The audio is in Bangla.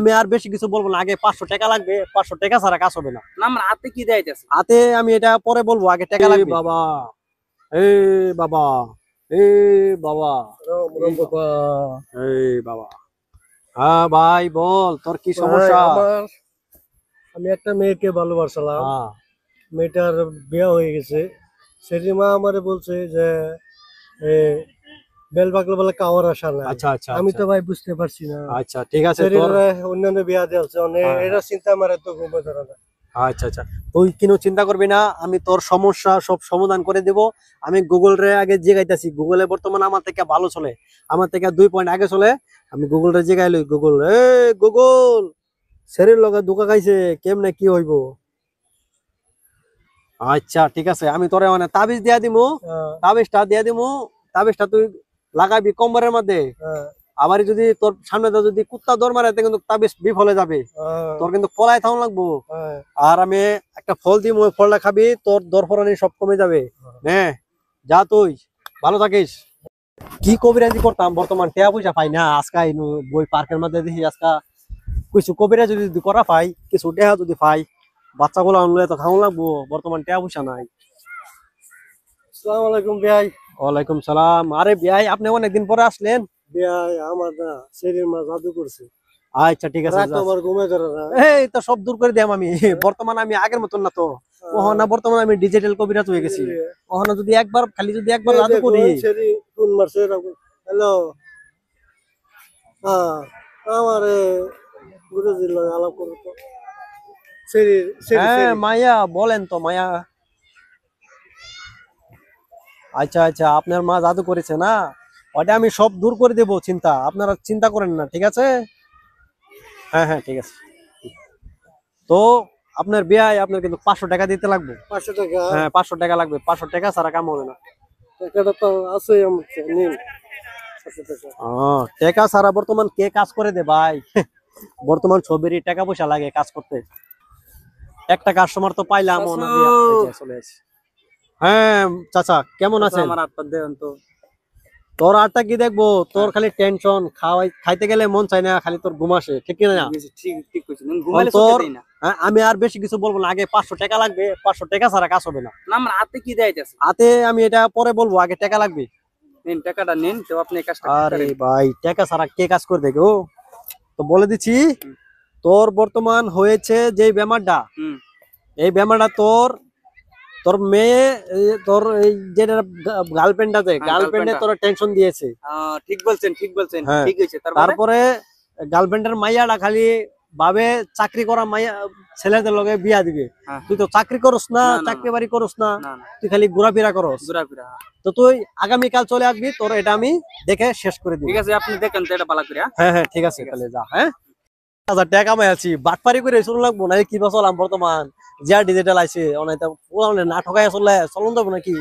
আমি আর বেশি কিছু বলবো না, আগে 500 টাকা লাগবে, 500 টাকা ছাড়া কাজ হবে না। আমার হাতে কি দেয়াইতেছে? হাতে আমি এটা পরে বলবো, আগে টাকা লাগবে। বাবা এই বাবা এই বাবা বাবা এই বাবা। হ্যাঁ ভাই বল, তোর কি সমস্যা? আমি একটা মেয়েকে ভালোবাসলাম, হ্যাঁ মেয়েটার বিয়ে হয়ে গেছে। সেটি মা আমারে বলছে যে বেল বাকলো বলে কাওয়ার আসা না। আচ্ছা আচ্ছা আমি তো ভাই বুঝতে পারছি না। আচ্ছা ঠিক আছে সেটির তোর। অন্যান্য বিয়া দিয়েছে অনেক, এটা চিন্তা আমার তো ঘুমে ধরে না। আচ্ছা আচ্ছা, তুই কোনো চিন্তা করবি না, আমি তোর সমস্যা সব সমাধান করে দেব। আমি গুগল রে আগে জিগাইতাছি, গুগলে বর্তমানে আমার থেকে ভালো চলে, আমার থেকে 2 পয়েন্ট আগে চলে। আমি গুগল রে জিগাই লই, গুগল এ গুগল শরীর লগে ধোকা খাইছে, কেমনে কি হইব? আচ্ছা ঠিক আছে, আমি তোরে মানে তাবিজ দিয়া দিমু, তাবিজটা দিয়া দিমু। তাবিজটা তুই লাগাবি কোমরের মধ্যে। আবার যদি তোর সামনে যদি কুত্তা দৌড় মারে, কিন্তু তাবিজ বিফলে যাবে, তোর কিন্তু পলায় থাকুন লাগবো। আর আমি একটা ফল দিই, ওই ফলটা খাবি, তোর দরফরানি সব কমে যাবে। হ্যাঁ যা, তুই ভালো থাকিস। কি কবিরাজি করতাম, বর্তমান টাকা পয়সা পাই না। আজকে বই পার্কের মধ্যে দেখি, আজকে কিছু কবিরাজি যদি করা পাই, কিছু টাকা যদি পাই, বাচ্চাগুলো আনলে তো খাওয়া লাগবো। বর্তমান টাকা পয়সা নাই। আসসালামু আলাইকুম ভাই। ওয়ালাইকুম সালাম। আরে ভাই, আপনি অনেকদিন পরে আসলেন। ভাই আমার না শরীর মা জাদু করছে। আচ্ছা ঠিক আছে, আমার ঘুমে ধরে না। এই তো সব দূর করে দিলাম আমি। বর্তমানে আমি আগের মতন না তো, ওহনা বর্তমানে আমি ডিজিটাল কবিরাজ হয়ে গেছি। ওহনা যদি একবার খালি যদি একবার জাদু করি। ফোন মারছে। হ্যালো, আমারে গুরুজির লগে আলাপ করো তো। হ্যাঁ মায়া, বলেন তো মায়া। আচ্ছা আচ্ছা, আপনার মা জাদু করেছে না, ওটা আমি সব দূর করে দেবো, চিন্তা আপনারা চিন্তা করেন না, ঠিক আছে? হ্যাঁ হ্যাঁ ঠিক আছে। তো আপনার বিয়ায় আপনার কিন্তু 500 টাকা দিতে লাগবে। 500 টাকা? হ্যাঁ 500 টাকা লাগবে, 500 টাকা ছাড়া কাম হবে না। টাকাটা তো আছে আমার কাছে, নিন 500 টাকা। টাকা ছাড়া বর্তমান কে কাজ করে দে ভাই? বর্তমান ছবিরই টাকা পয়সা লাগে কাজ করতে। একটা কাস্টমার তো পাইলাম না, চলে আসে। হ্যাঁ চাচা কেমন আছেন? আমার হাতটা দেন তো। তোর আরটা কি দেখবো, তোর খালি টেনশন, খাইতে গেলে মন চাই না, খালি তোর ঘুম আসে, ঠিক না? ঠিক ঠিক কইছেন, ঘুমাইলে তোর চোখে দেই না। আমি আর বেশি কিছু বলবো না, আগে 500 টাকা লাগবে, 500 টাকা ছাড়া কাজ হবে না। আমার হাতে কি দেয়াইতেছে? হাতে আমি এটা পরে বলবো, আগে টাকা লাগবে। নিন টাকাটা নিন, তো আপনি এই কাজটা আরে করেন। ভাই, টাকা ছাড়া কে কাজ করে দেখো? তো বলে দিচ্ছি, তোর বর্তমান হয়েছে যে বেমারটা, এই বেমারটা তোর তোর মেয়ে, তোর এই যে গার্লফ্রেন্ড আছে, গার্লফ্রেন্ডে তোর টেনশন দিয়েছে। ঠিক বলছেন, ঠিক বলছেন, ঠিক হইছে। তারপরে গার্লফ্রেন্ডের মাইয়াটা খালি ভাবে চাকরি করা মাইয়া ছেলেদের লগে বিয়া দিবে। তুই তো চাকরি করস না, চাকরি বাড়ি করস না, তুই খালি ঘোরাফেরা করস। তো তুই আগামীকাল চলে আসবি, তোর এটা আমি দেখে শেষ করে দিই। ঠিক আছে, আপনি দেখেন তো এটা ভালো করে। হ্যাঁ হ্যাঁ ঠিক আছে, তাহলে যা। হ্যাঁ 1000 টাকা কামাই আছি, বাটপারি করে শুরু লাগবো না, কি বছর বর্তমান যা ডিজিটাল আইছে অনেক নাটক চলন যাবো নাকি?